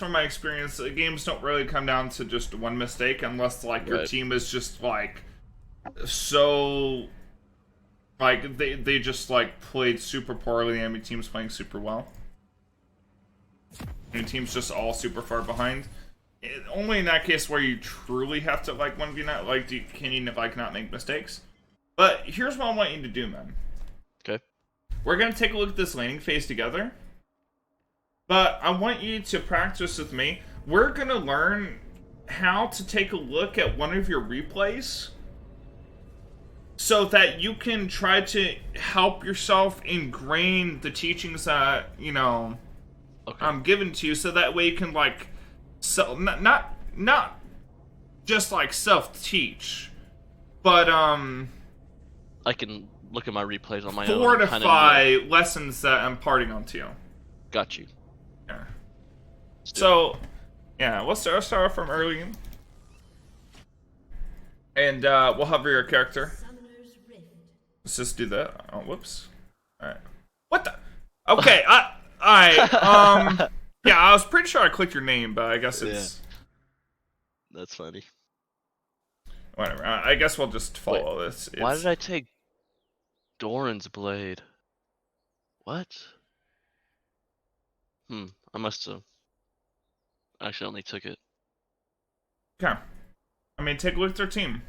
from my experience, games don't really come down to just one mistake unless like your Right. team is just like so like they just like played super poorly and your team's playing super well. Your team's just all super far behind. Only in that case where you truly have to like 1v9, like can you like not make mistakes? But here's what I want you to do, man. Okay. We're gonna take a look at this laning phase together. But I want you to practice with me. We're gonna learn how to take a look at one of your replays so that you can try to help yourself ingrain the teachings that, you know, Okay. I'm given to you, so that way you can like not just like self-teach, but I can look at my replays on my own. and kinda fortify lessons that I'm imparting onto you. Got you. Yeah. Let's do it. So, yeah, let's start off from early. And we'll hover your character. Let's just do that. Oh, whoops. Alright. What the? Okay, alright, yeah, I was pretty sure I clicked your name, but I guess it's... That's funny. Whatever, I guess we'll just follow this. Why did I take Doran's blade? What? I must have accidentally took it. Okay. I mean, take a look at their team.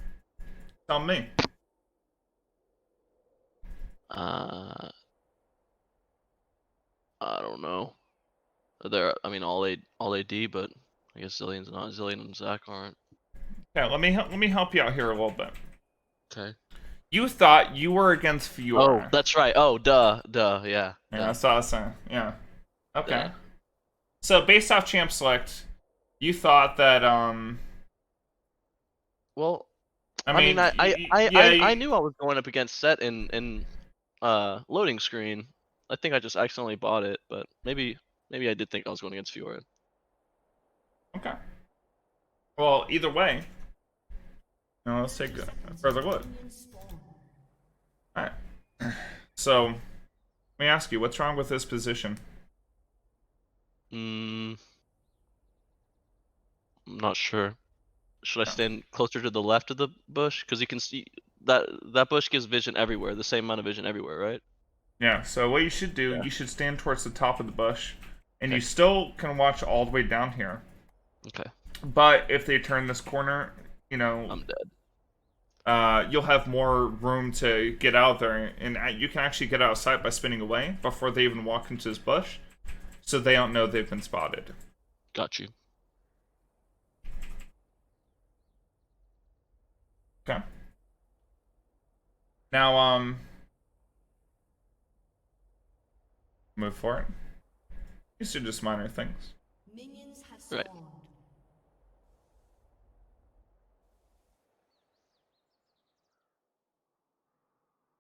Tell me. I don't know. They're, I mean, all AD, but I guess Zillion's not. Zillion and Zac aren't. Okay, let me help you out here a little bit. Okay. You thought you were against Fiora. Oh, that's right. Oh, duh, yeah. Yeah, duh. that's what I was saying. Yeah. Okay. Yeah. So based off champ select, you thought that Well, I I mean, mean, I knew I was going up against Set in loading screen. I think I just accidentally bought it, but maybe I did think I was going against Fiora. Okay. Well, either way, let's take a further look. Alright. So, let me ask you, what's wrong with this position? I'm not sure. Should I stand closer to the left of the bush? Because you can see that bush gives vision everywhere, the same amount of vision everywhere, right? Yeah, so what you should do, Yeah. you should stand towards the top of the bush, and Okay. you still can watch all the way down here. Okay. But if they turn this corner, I'm dead. you'll have more room to get out there, and you can actually get out of sight by spinning away before they even walk into this bush, so they don't know they've been spotted. Got you. Okay. Now, move for it. These are just minor things. Minions have Right. spawned.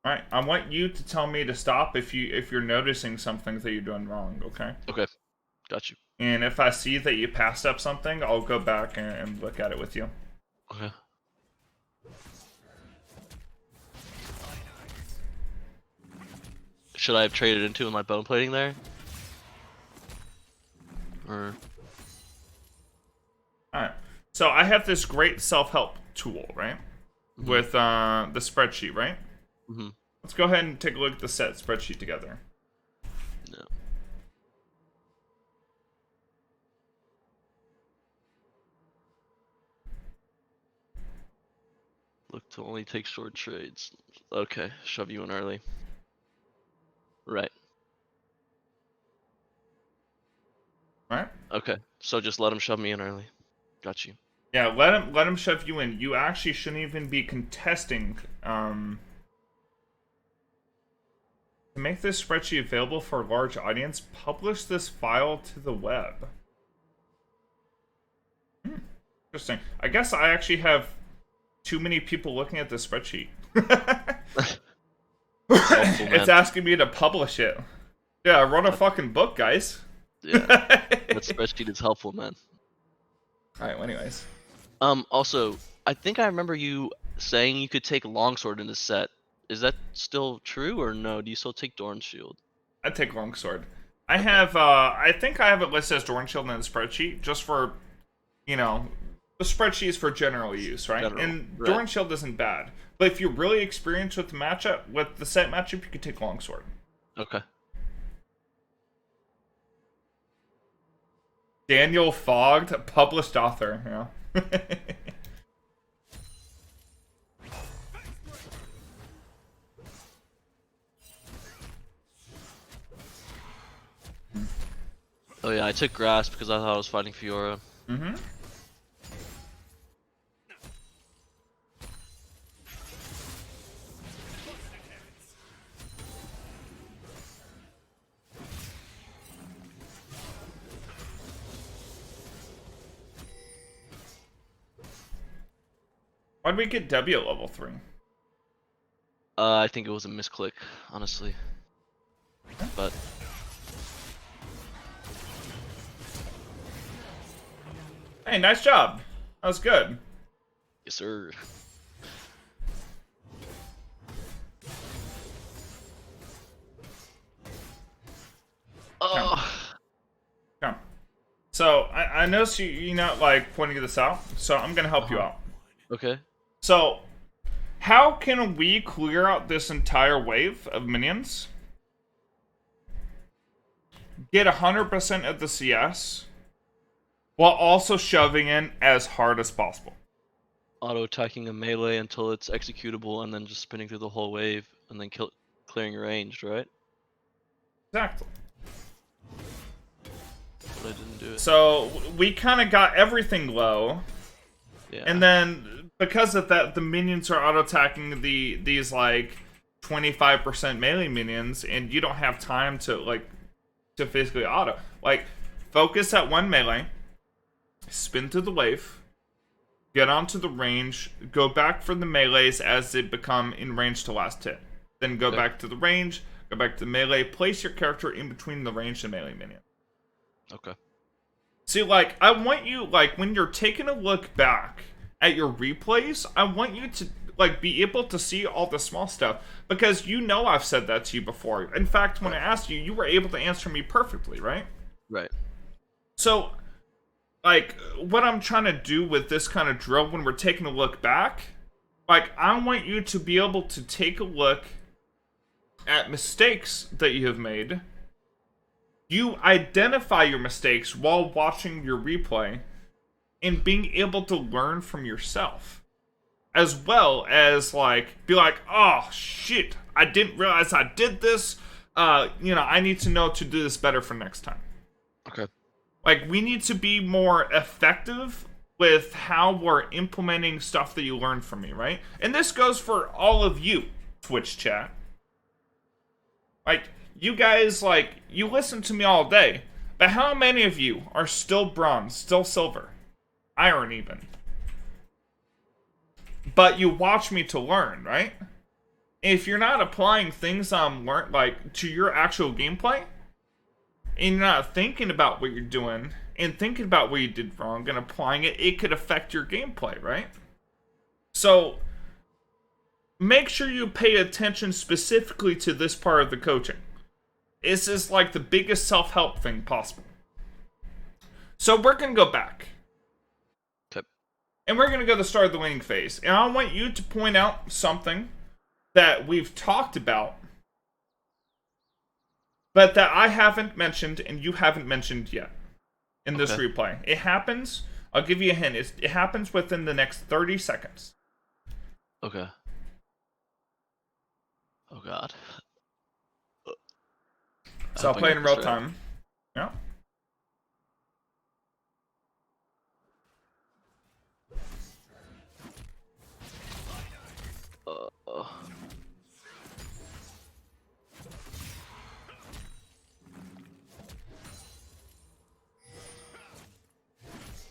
Alright, I want you to tell me to stop if you're noticing something that you're doing wrong, okay? Okay. Got you. And if I see that you passed up something, I'll go back and look at it with you. Okay. Should I have traded into my bone plating there? Or Alright. So I have this great self-help tool, right? With the spreadsheet, right? mm-hmm. Let's go ahead and take a look at the set spreadsheet together. No. Look to only take short trades. Okay, shove you in early. Right. Right? Okay, so just let him shove me in early. Got you. Yeah, let him shove you in. You actually shouldn't even be contesting. To make this spreadsheet available for a large audience, publish this file to the web. Interesting. I guess I actually have too many people looking at this spreadsheet. It's asking me to publish it. Yeah, I wrote a fucking book, guys. Yeah, that spreadsheet is helpful, man. Alright, well, anyways. Also, I think I remember you saying you could take longsword in this set. Is that still true or no? Do you still take Doran's shield? I take longsword. I think I have it listed as Doran Shield in the spreadsheet, just for, you know, the spreadsheet is for general use, right? And Right. Doran Shield isn't bad. But if you're really experienced with the matchup, with the set matchup, you could take Longsword. Okay. Daniel Fogged, published author, yeah. Oh yeah, I took Grasp because I thought I was fighting Fiora. Mm-hmm. Why'd we get W at level 3? I think it was a misclick, honestly. But Hey, nice job. That was good. yes, sir. Oh. Okay. So, I noticed you're not, like, pointing this out, so I'm gonna help you out. Okay. So, how can we clear out this entire wave of minions? Get 100% of the CS, while also shoving in as hard as possible. Auto attacking a melee until it's executable, and then just spinning through the whole wave, and then clearing ranged, right? Exactly. But I didn't do it. So, we kind of got everything low, Yeah. and then because of that, the minions are auto-attacking these, like, 25% melee minions, and you don't have time to physically auto. Like, focus at one melee, spin through the wave, get onto the range, go back for the melees as they become in range to last hit. Then go back to the range, go back to the melee, place your character in between the range and melee minion. Okay. See, like, I want you, like, when you're taking a look back at your replays, I want you to, like, be able to see all the small stuff, because you know I've said that to you before. In fact, when I asked you, you were able to answer me perfectly, right? Right. So, like, what I'm trying to do with this kind of drill when we're taking a look back, like, I want you to be able to take a look at mistakes that you have made. You identify your mistakes while watching your replay and being able to learn from yourself. As well as, like, be like, oh, shit, I didn't realize I did this. I need to know to do this better for next time. Okay. Like, we need to be more effective with how we're implementing stuff that you learned from me, right? And this goes for all of you, Twitch chat. Like, you guys, like, you listen to me all day, but how many of you are still bronze, still silver, iron even? But you watch me to learn, right? If you're not applying things to your actual gameplay, and you're not thinking about what you're doing, and thinking about what you did wrong, and applying it, it could affect your gameplay, right? So, make sure you pay attention specifically to this part of the coaching. This is like the biggest self-help thing possible. So we're going to go back. Okay. And we're going to go to the start of the laning phase. And I want you to point out something that we've talked about, but that I haven't mentioned and you haven't mentioned yet in this replay. It happens, I'll give you a hint, it happens within the next 30 seconds. Okay. Oh god. So I'll play it in real time. Yeah.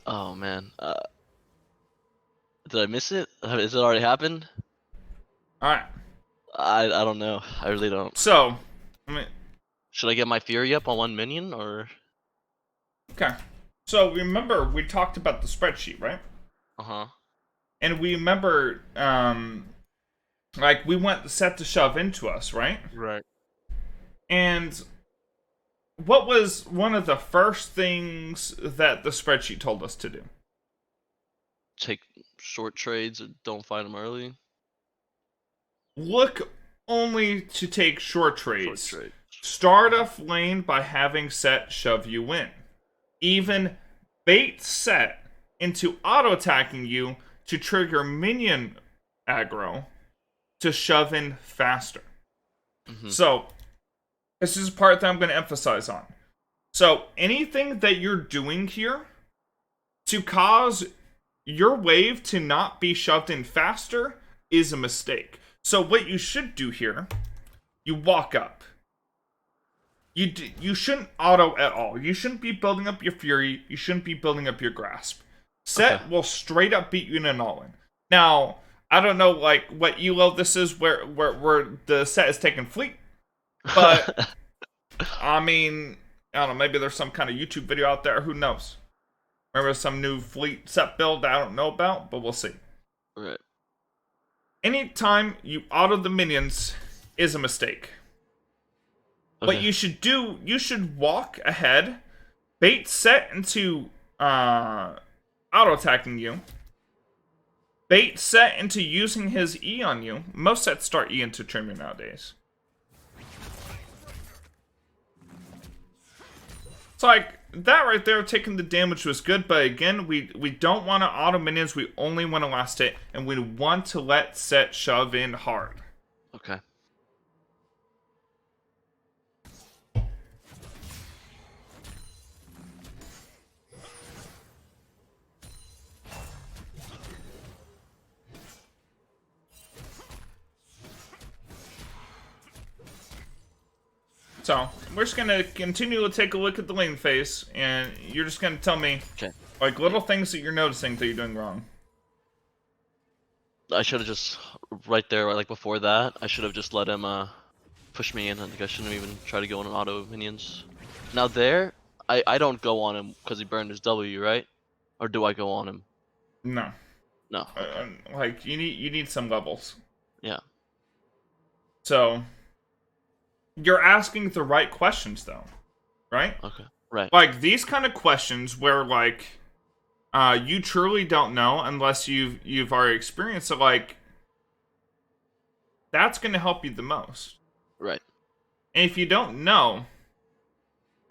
Oh man. Did I miss it? Has it already happened? Alright. I don't know. I really don't. So, I mean, should I get my Fury up on one minion or? Okay. So remember we talked about the spreadsheet, right? Uh-huh. And we remember we went set to shove into us, right? Right. And what was one of the first things that the spreadsheet told us to do? Take short trades and don't find them early. Look only to take short trades. Short trade. Start off lane by having Set shove you in. Even bait Set into auto-attacking you to trigger minion aggro to shove in faster. So, this is a part that I'm going to emphasize on. So, anything that you're doing here to cause your wave to not be shoved in faster is a mistake. So, what you should do here, you walk up. You shouldn't auto at all. You shouldn't be building up your Fury. You shouldn't be building up your Grasp. Set will straight up beat you in an all-in. Now, I don't know like what ELO this is where the Set is taking fleet. But, I mean, I don't know, maybe there's some kind of YouTube video out there, who knows? Maybe some new fleet Set build I don't know about, but we'll see. Right. Anytime you auto the minions is a mistake. What you should do, you should walk ahead, bait Set into auto-attacking you, bait Set into using his E on you. Most sets start E into Tremor nowadays. It's like, that right there, taking the damage was good, but again, we don't want to auto minions, we only want to last hit, and we want to let Set shove in hard. Okay. So, we're just gonna continue to take a look at the lane phase, and you're just gonna tell me, like, little things that you're noticing that you're doing wrong. I should have just, right there, like before that, I should have just let him push me in. I think I shouldn't have even tried to go on an auto minions. Now there, I don't go on him because he burned his W, right? Or do I go on him? No. No. Like, you need some levels. Yeah. So, you're asking the right questions, though, right? Okay. Right. Like, these kind of questions where, like, you truly don't know unless you've already experienced it, like, that's going to help you the most. Right. And if you don't know,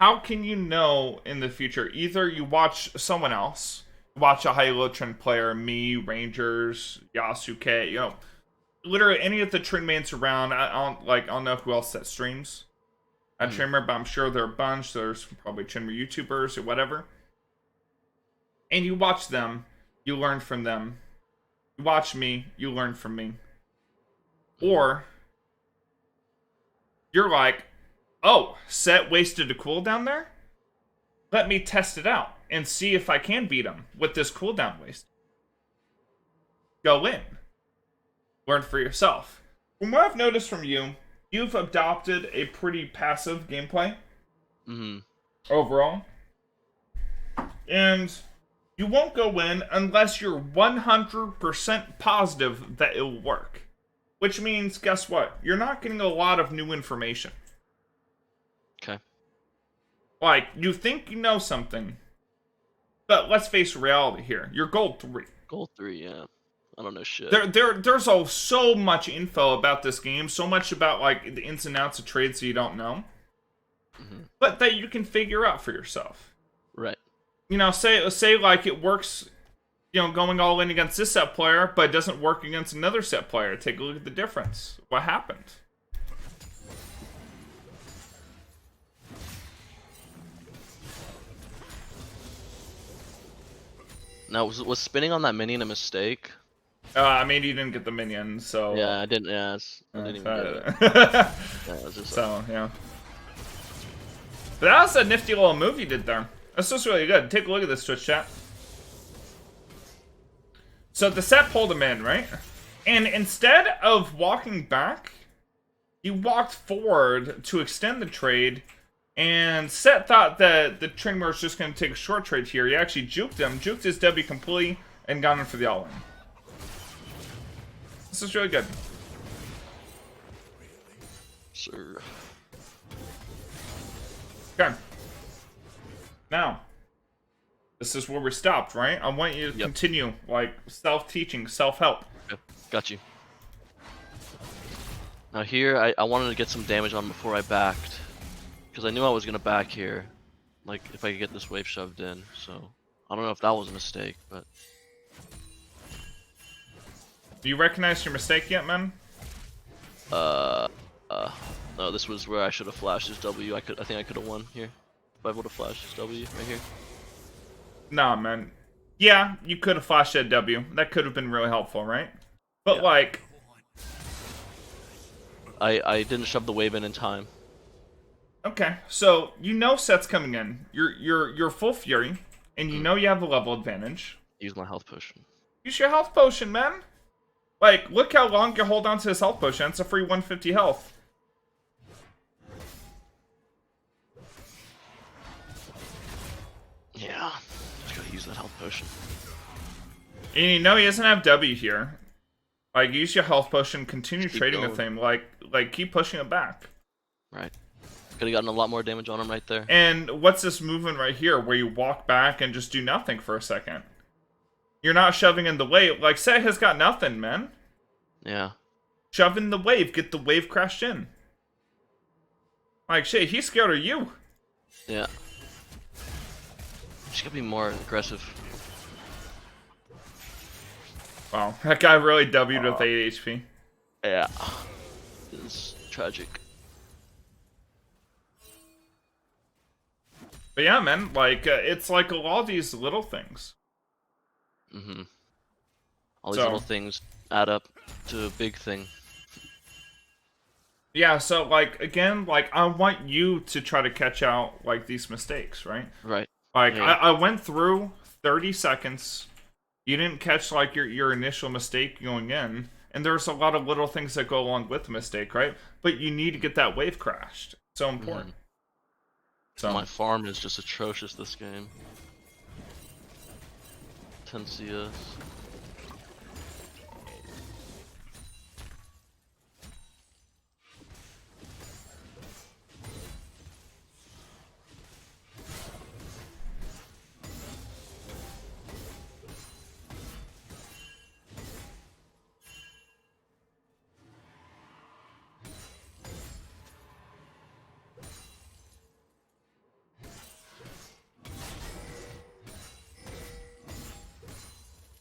how can you know in the future? Either you watch someone else, watch a high-low trend player, me, Rangers, Yasuke, you know, literally any of the trend mains around. I don't know who else that streams at Trimmer, but I'm sure there are a bunch. There's probably Trimmer YouTubers or whatever. And you watch them, you learn from them. You watch me, you learn from me. Or you're like, oh, Set wasted a cooldown there? Let me test it out and see if I can beat him with this cooldown waste. Go in. Learn for yourself. From what I've noticed from you, you've adopted a pretty passive gameplay. Overall. And you won't go in unless you're 100% positive that it'll work. Which means, guess what? You're not getting a lot of new information. Okay. Like, you think you know something. But let's face reality here. You're gold 3. Gold 3, yeah. I don't know shit. There's so much info about this game, so much about like the ins and outs of trades that you don't know, but that you can figure out for yourself. Right. You know, say like it works, you know, going all in against this set player, but it doesn't work against another set player. Take a look at the difference. What happened? Now, was spinning on that minion a mistake? I mean, you didn't get the minions, so yeah, I didn't. Yeah, I didn't even get it. Yeah, it was just so yeah. But that was a nifty little move you did there. That's just really good. Take a look at this Twitch chat. So the Set pulled him in, right? And instead of walking back, he walked forward to extend the trade. And Set thought that the Trimmer was just going to take a short trade here. He actually juked him, juked his W completely, and got him for the all-in. This is really good. Sure. Okay. Now, this is where we stopped, right? I want you to continue, like, self-teaching, self-help. Okay. Got you. Now here, I wanted to get some damage on before I backed. Because I knew I was going to back here. Like, if I could get this wave shoved in. So, I don't know if that was a mistake, but... Do you recognize your mistake yet, man? No, this was where I should have flashed this W. I think I could have won here. If I would have flashed this W right here. Nah, man. Yeah, you could have flashed that W. That could have been really helpful, right? But, Yeah. like... I didn't shove the wave in time. Okay, so you know Set's coming in. You're full fury, and you know you have the level advantage. Use my health potion. Use your health potion, man. Like, look how long you hold on to this health potion. It's a free 150 health. Yeah, just gotta use that health potion. And you know he doesn't have W here. Like, use your health potion, continue Just keep trading going. with him. Like keep pushing it back. Right. Could have gotten a lot more damage on him right there. And what's this movement right here where you walk back and just do nothing for a second? You're not shoving in the wave. Like, Set has got nothing, man. Yeah. Shove in the wave. Get the wave crashed in. Like, shit, he's scared of you. Yeah. Just gotta be more aggressive. Wow, that guy really W'd with 8 HP. Yeah. It's tragic. But yeah, man, like, it's like a lot of these little things. Mm-hmm. All these little things add up to a big thing. Yeah, so, like, again, like, I want you to try to catch out, like, these mistakes, right? Right. Like, Yeah. I went through 30 seconds. You didn't catch, like, your initial mistake going in. And there's a lot of little things that go along with the mistake, right? But you need to get that wave crashed. It's so important. So My farm is just atrocious this game. 10 CS.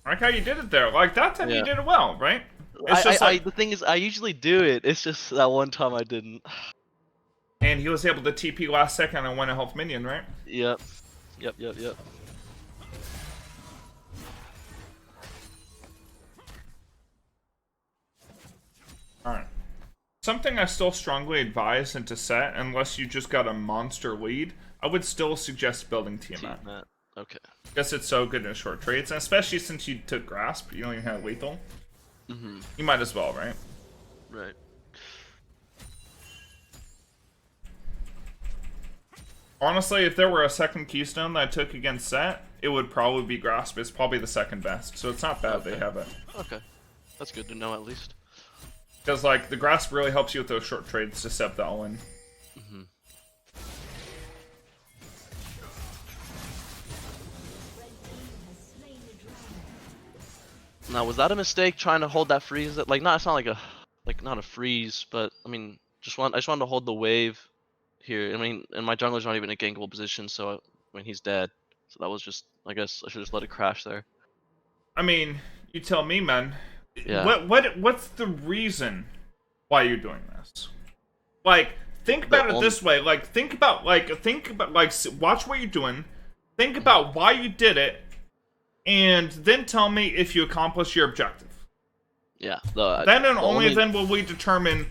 I like how you did it there. Like, that time you did it well, right? It's just the thing is, I usually do it. It's just that one time I didn't. And he was able to TP last second and win a health minion, right? Yep. Alright. Something I still strongly advise into Set, unless you just got a monster lead, I would still suggest building Tiamat. Tiamat. Okay. Because it's so good in short trades, and especially since you took Grasp, you don't even have lethal. You might as well, right? Right. Honestly, if there were a second Keystone that I took against Set, it would probably be Grasp. It's probably the second best, so it's not bad they have it. Okay. That's good to know at least. Because, like, the Grasp really helps you with those short trades to set that all in. Now, was that a mistake trying to hold that freeze? Like, not, it's not like not a freeze, but I mean, I just wanted to hold the wave here. I mean, and my jungler's not even in a gankable position, so I mean, he's dead. So that was just, I guess I should just let it crash there. I mean, you tell me, man. Yeah. What's the reason why you're doing this? Like, think about it this way. Like, think about, watch what you're doing. Think about why you did it. And then tell me if you accomplish your objective. Yeah. Then and only then will we determine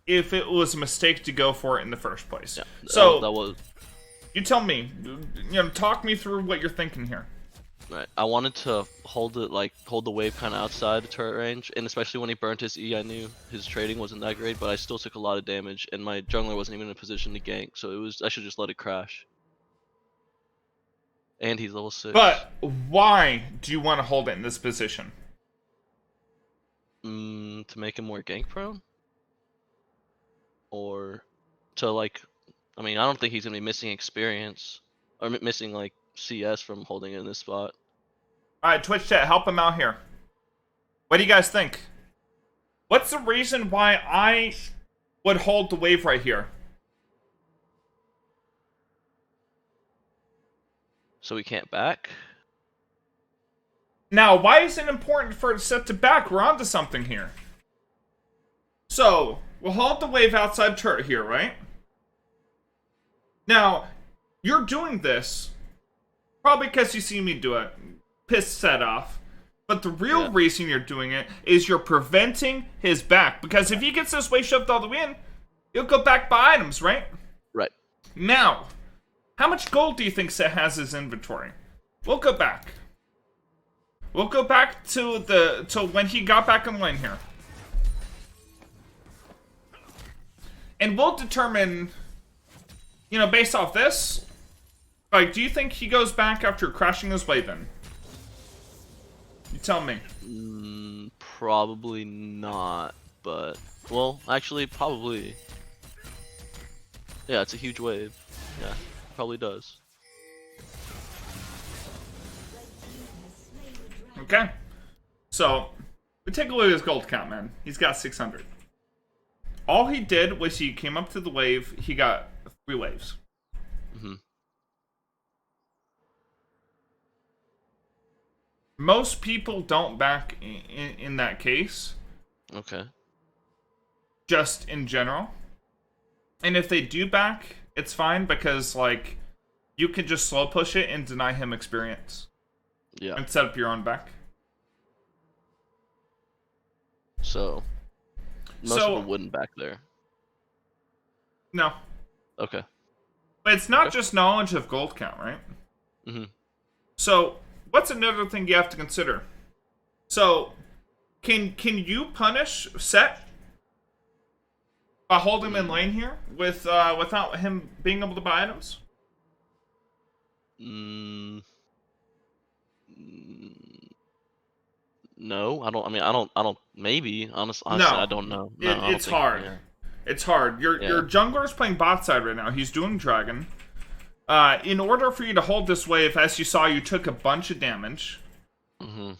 if it was a mistake to go for it in the first place. Yeah, so that was. You tell me. Talk me through what you're thinking here. Right. I wanted to hold the wave kind of outside the turret range, and especially when he burnt his E, I knew his trading wasn't that great, but I still took a lot of damage, and my jungler wasn't even in a position to gank, so I should just let it crash. And he's level 6. But why do you want to hold it in this position? To make him more gank prone? Or to I mean, I don't think he's gonna be missing experience or missing like CS from holding it in this spot. Alright, Twitch chat, help him out here. What do you guys think? What's the reason why I would hold the wave right here? So we can't back. Now, why is it important for it to set to back? We're onto something here. So, we'll hold the wave outside turret here, right? Now, you're doing this probably because you see me do it. Piss set off. But the real reason you're doing it is you're preventing his back. Because if he gets this wave shoved all the way in, he'll go back by items, right? Right. Now, how much gold do you think Set has in his inventory? We'll go back. We'll go back to when he got back in lane here. And we'll determine, you know, based off this, like, do you think he goes back after crashing his wave in? You tell me. Probably not, but well, actually, probably. Yeah, it's a huge wave. Yeah, probably does. Okay. So, we take a look at his gold count, man. He's got 600. All he did was he came up to the wave, he got 3 waves. Mm-hmm. Most people don't back in that case. Okay. Just in general. And if they do back, it's fine because, like, you can just slow push it and deny him experience. Yeah. And set up your own back. So, most people wouldn't back there. No. Okay. But it's not just knowledge of gold count, right? Mm-hmm. So, what's another thing you have to consider? So, can you punish Set by holding him in lane here with without him being able to buy items? No, I don't. I mean, I don't. Maybe honestly, No, I don't know. No, I don't it's think, hard. Yeah. It's hard. Your jungler's playing bot side right now. He's doing dragon. In order for you to hold this wave, as you saw, you took a bunch of damage. Mm-hmm.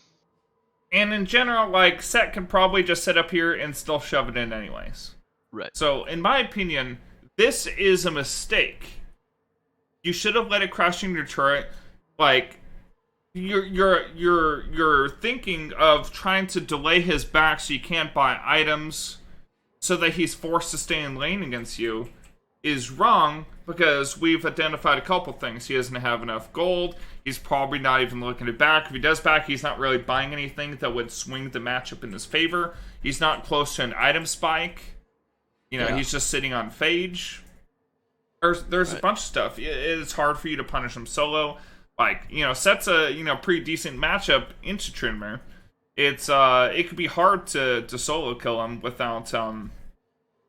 And in general, like, Set can probably just sit up here and still shove it in anyways. Right. So, in my opinion, this is a mistake. You should have let it crash into your turret. Like, you're thinking of trying to delay his back so you can't buy items so that he's forced to stay in lane against you is wrong, because we've identified a couple things. He doesn't have enough gold. He's probably not even looking to back. If he does back, he's not really buying anything that would swing the matchup in his favor. He's not close to an item spike. You know, he's just sitting on Phage. There's a bunch of stuff. It's hard for you to punish him solo. Like, you know, Set's a, you know, pretty decent matchup into Tryndamere. It's it could be hard to solo kill him without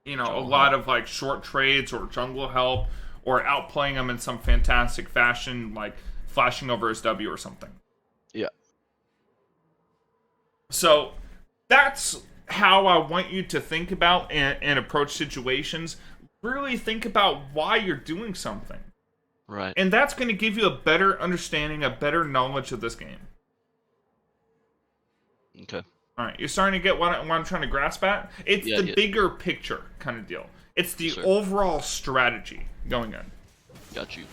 you know, a lot of like short trades or jungle help or outplaying him in some fantastic fashion, like flashing over his W or something. Yeah. So that's how I want you to think about and approach situations. Really think about why you're doing something. Right. And that's going to give you a better understanding, a better knowledge of this game. Okay. All right, you're starting to get what I'm trying to grasp at? It's the bigger picture kind of deal. It's the overall strategy going on. Got you.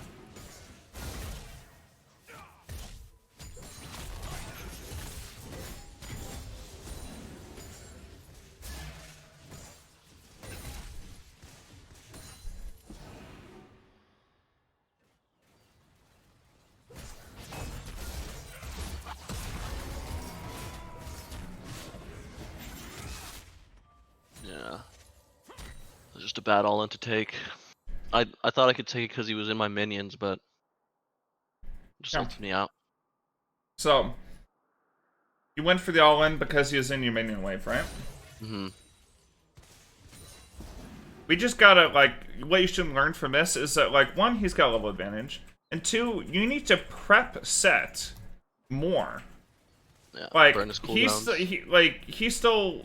Yeah. It's just a bad all-in to take. I thought I could take it because he was in my minions, but just left me out. So, you went for the all-in because he was in your minion wave, right? Mm-hmm. We just gotta, like, what you should learn from this is that, like, one, he's got level advantage, and two, you need to prep Set more. Yeah, like, burn his he's still,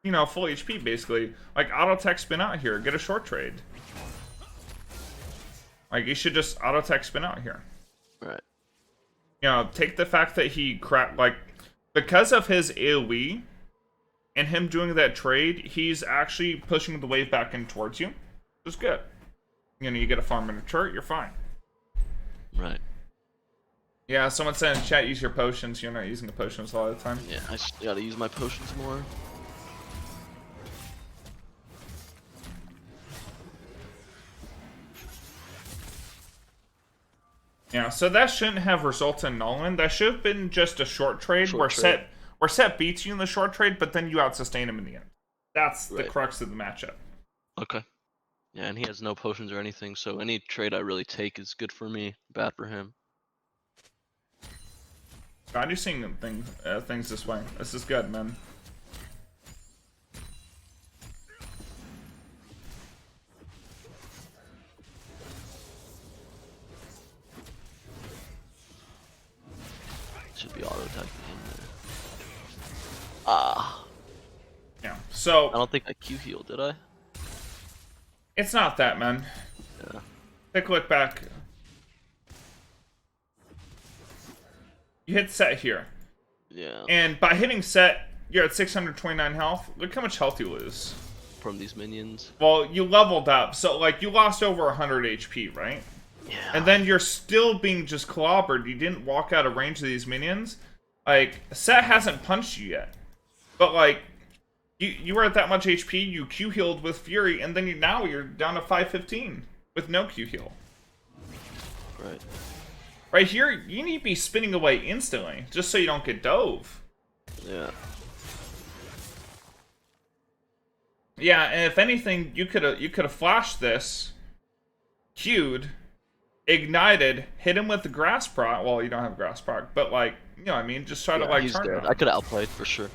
you know, full HP, basically. Like, auto tech spin out here, get a short trade. Like, you should just auto-tech spin out here. Right. You know, take the fact that he like, because of his AoE and him doing that trade, he's actually pushing the wave back in towards you. It's good. You know, you get a farm in a turret, you're fine. Right. Yeah, someone said in chat, use your potions. You're not using the potions a lot of the time. Yeah, I just gotta use my potions more. Yeah, so that shouldn't have resulted in Nolan. That should have been just a short trade where Set beats you in the short trade, but then you out-sustain him in the end. That's the crux of the matchup. Okay. Yeah, and he has no potions or anything, so any trade I really take is good for me, bad for him. God, you're seeing things this way. This is good, man. Should be auto-attacking in there. Ah. Yeah, so... I don't think I Q-healed, did I? It's not that, man. Yeah. Take a look back. You hit Set here. Yeah. And by hitting Set, you're at 629 health. Look how much health you lose. From these minions. Well, you leveled up, so, like, you lost over 100 HP, right? Yeah. And then you're still being just clobbered. You didn't walk out of range of these minions. Like, Set hasn't punched you yet. But, like, you were at that much HP, you Q-healed with Fury, and then now you're down to 515 with no Q-heal. Right. Right here, you need to be spinning away instantly, just so you don't get dove. Yeah. Yeah, and if anything, you could have flashed this, Q'd, ignited, hit him with the grass proc. Well, you don't have grass proc, but like, you know what I mean? Just try to like he's turn dead. it on. I could have outplayed for sure.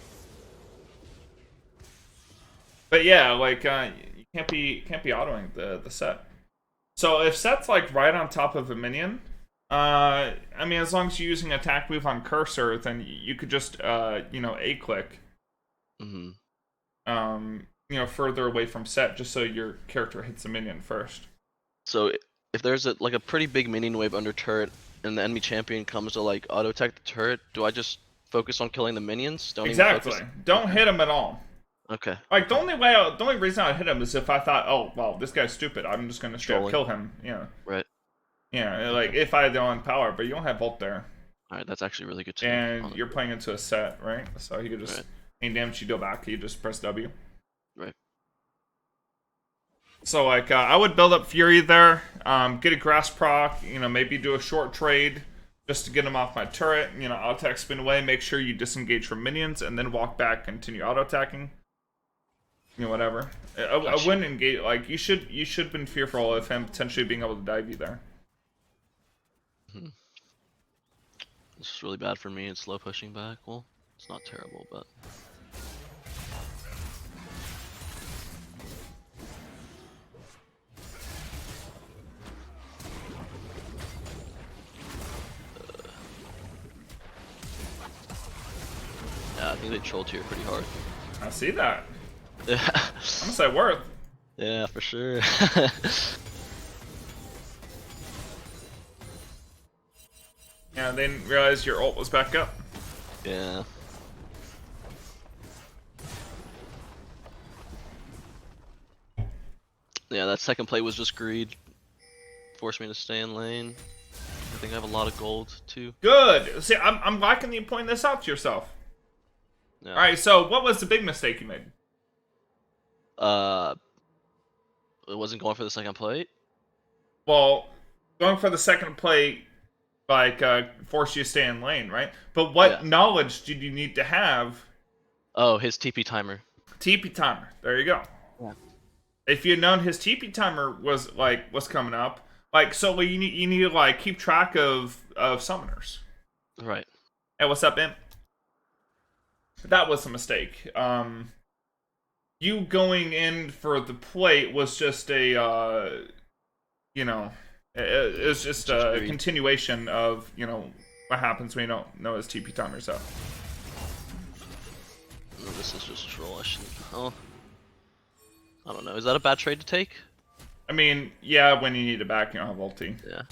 But yeah, like you can't be autoing the Set. So if Set's like right on top of a minion, I mean, as long as you're using attack move on cursor, then you could just you know, A-click. Mm-hmm. You know, further away from Set, just so your character hits a minion first. So if there's a pretty big minion wave under turret, and the enemy champion comes to like auto attack the turret, do I just focus on killing the minions? Exactly. Don't hit him at all. Okay. Like the only reason I'd hit him is if I thought, oh well, this guy's stupid. I'm just gonna straight up kill him. Yeah. Right. Yeah, like if I had the on power, but you don't have Volt there. All right, that's actually really good to know. And you're playing into a Set, right? So you could just any damage you deal back, you just press W. Right. So like I would build up Fury there, get a grass proc, you know, maybe do a short trade just to get him off my turret, you know, auto attack, spin away, make sure you disengage from minions, and then walk back, continue auto attacking. You know, whatever. I wouldn't engage. Like you should have been fearful of him potentially being able to dive you there. Mm-hmm. This is really bad for me. It's slow pushing back. Well, it's not terrible, but. Yeah, I think they trolled here pretty hard. I see that. Yeah. I'm gonna say worth. Yeah, for sure. Yeah, they didn't realize your ult was back up. Yeah. Yeah, that second play was just greed. Forced me to stay in lane. I think I have a lot of gold too. Good. See, I'm liking you pointing this out to yourself. Yeah. All right. So, what was the big mistake you made? It wasn't going for the second plate. Well, going for the second plate, like, forced you to stay in lane, right? But what knowledge did you need to have? Oh, his TP timer. TP timer. There you go. Yeah. If you'd known his TP timer was coming up, like, so you need to like keep track of summoners. Right. Hey, what's up, Imp? That was a mistake. You going in for the plate was just a, you know, it was just a continuation of, you know, what happens when you don't know his TP timer's up. No, this is just troll. I don't know. Is that a bad trade to take? I mean, yeah, when you need it back, you don't have ulti. Yeah. Right.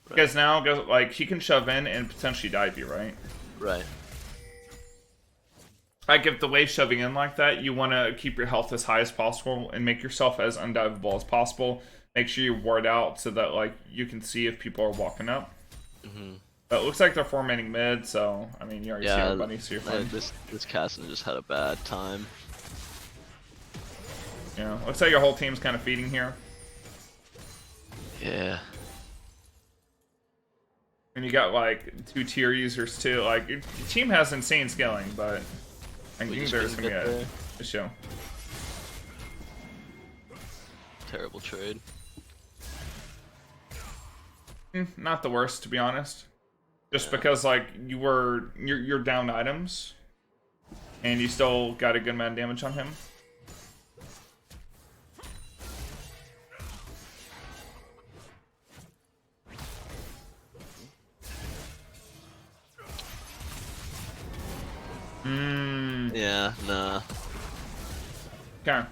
Because now, like, he can shove in and potentially dive you, right? Right. Like, if the wave's shoving in like that, you want to keep your health as high as possible and make yourself as undiveable as possible. Make sure you ward out so that, like, you can see if people are walking up. Mm-hmm. But it looks like they're formatting mid, so, I mean, you already see everybody, so you're fine. This Casson just had a bad time. Yeah, looks like your whole team's kind of feeding here. Yeah. And you got, like, 2 tier users, too. Like, your team has insane scaling, but I think there's going to be a show. Terrible trade. Not the worst, to be honest. Just because, like, you're down items, and you still got a good amount of damage on him. Yeah, nah. Okay.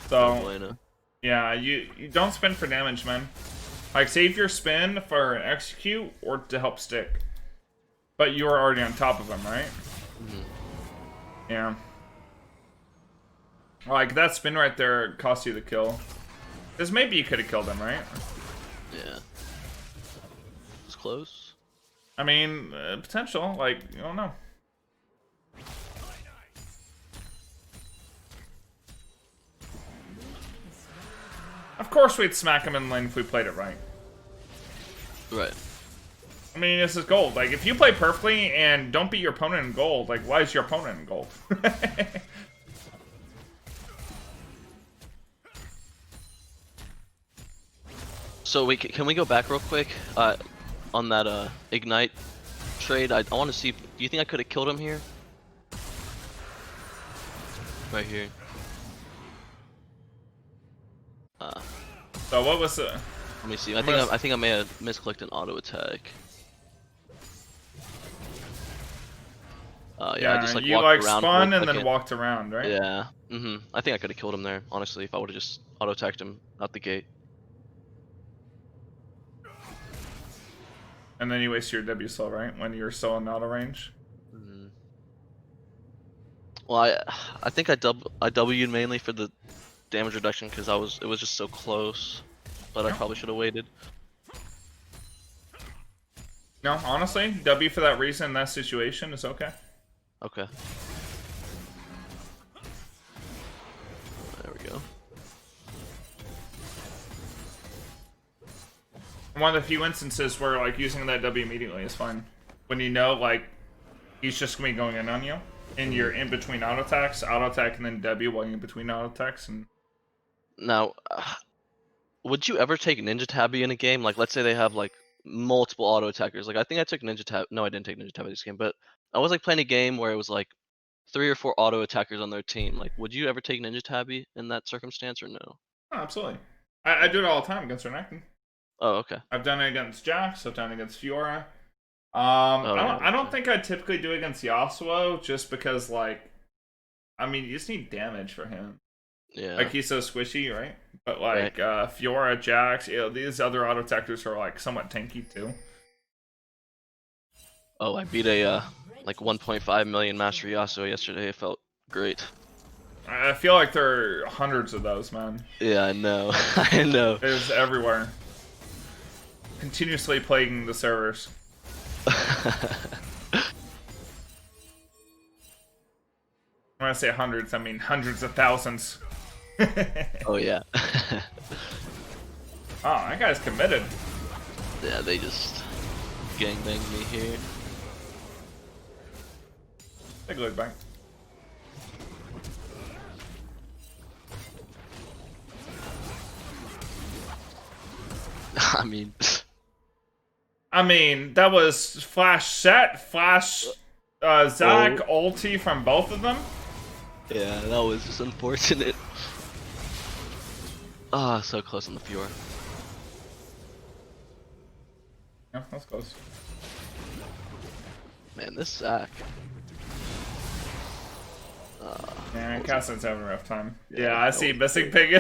So, Bueno. yeah, you don't spin for damage, man. Like, save your spin for an execute or to help stick. But you were already on top of him, right? Mm-hmm. Yeah. Like, that spin right there cost you the kill. Because maybe you could have killed him, right? Yeah. It's close. I mean, potential. Like, you don't know. Of course we'd smack him in lane if we played it right. Right. I mean, this is gold. Like, if you play perfectly and don't beat your opponent in gold, like, why is your opponent in gold? So wait, can we go back real quick on that Ignite trade? I want to see. Do you think I could have killed him here? Right here. So what was the? Let me see. I think I may have misclicked an auto attack. Yeah, I just like you walked like around spun for a and then second. walked around, right? Yeah. I think I could have killed him there, honestly, if I would have just auto attacked him out the gate. And then you waste your W slow, right? When you're still in auto range. Well, I think I W'd mainly for the damage reduction because it was just so close, but I probably should have waited. No, honestly, W for that reason in that situation is okay. Okay. There we go. One of the few instances where like using that W immediately is fine. When you know like he's just gonna be going in on you, and you're in between auto attacks, auto attack, and then W while you're in between auto attacks, and Now, would you ever take Ninja Tabby in a game? Like, let's say they have like multiple auto attackers. Like, I think I took Ninja Tab. No, I didn't take Ninja Tabby this game, but I was like playing a game where it was like 3 or 4 auto attackers on their team. Like, would you ever take Ninja Tabby in that circumstance or no? oh, absolutely. I do it all the time against Renekton. Oh, okay. I've done it against Jax. I've done it against Fiora. I don't think I typically do it against Yasuo just because like, I mean, you just need damage for him. Yeah. Like he's so squishy, right? But like Fiora, Jax, you know, these other auto attackers are like somewhat tanky too. Oh, I beat a like 1.5 million Master Yasuo yesterday. It felt great. I feel like there are hundreds of those, man. Yeah, I know. I know. There's everywhere. Continuously plaguing the servers. When I say hundreds, I mean hundreds of thousands. Oh yeah. Oh, that guy's committed. Yeah, they just gangbanged me here. Take a look back. I mean, that was flash set, flash Zac ulti from both of them. Yeah, that was just unfortunate. Ah, so close on the Fiora. Yeah, that's close. Man, this Zac. Yeah, Cassie's having a rough time. Yeah, Yeah, I see missing pig.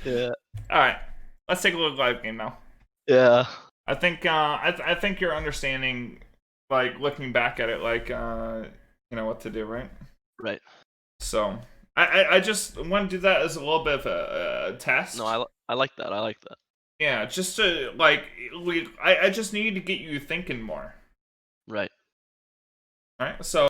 Yeah. Alright. Let's take a look at live game now. Yeah. I think I think you're understanding, like, looking back at it, like, you know what to do, right? Right. So I just want to do that as a little bit of a test. No, I like that. I like that. Yeah, just to, like, I just need to get you thinking more. Right. Alright, so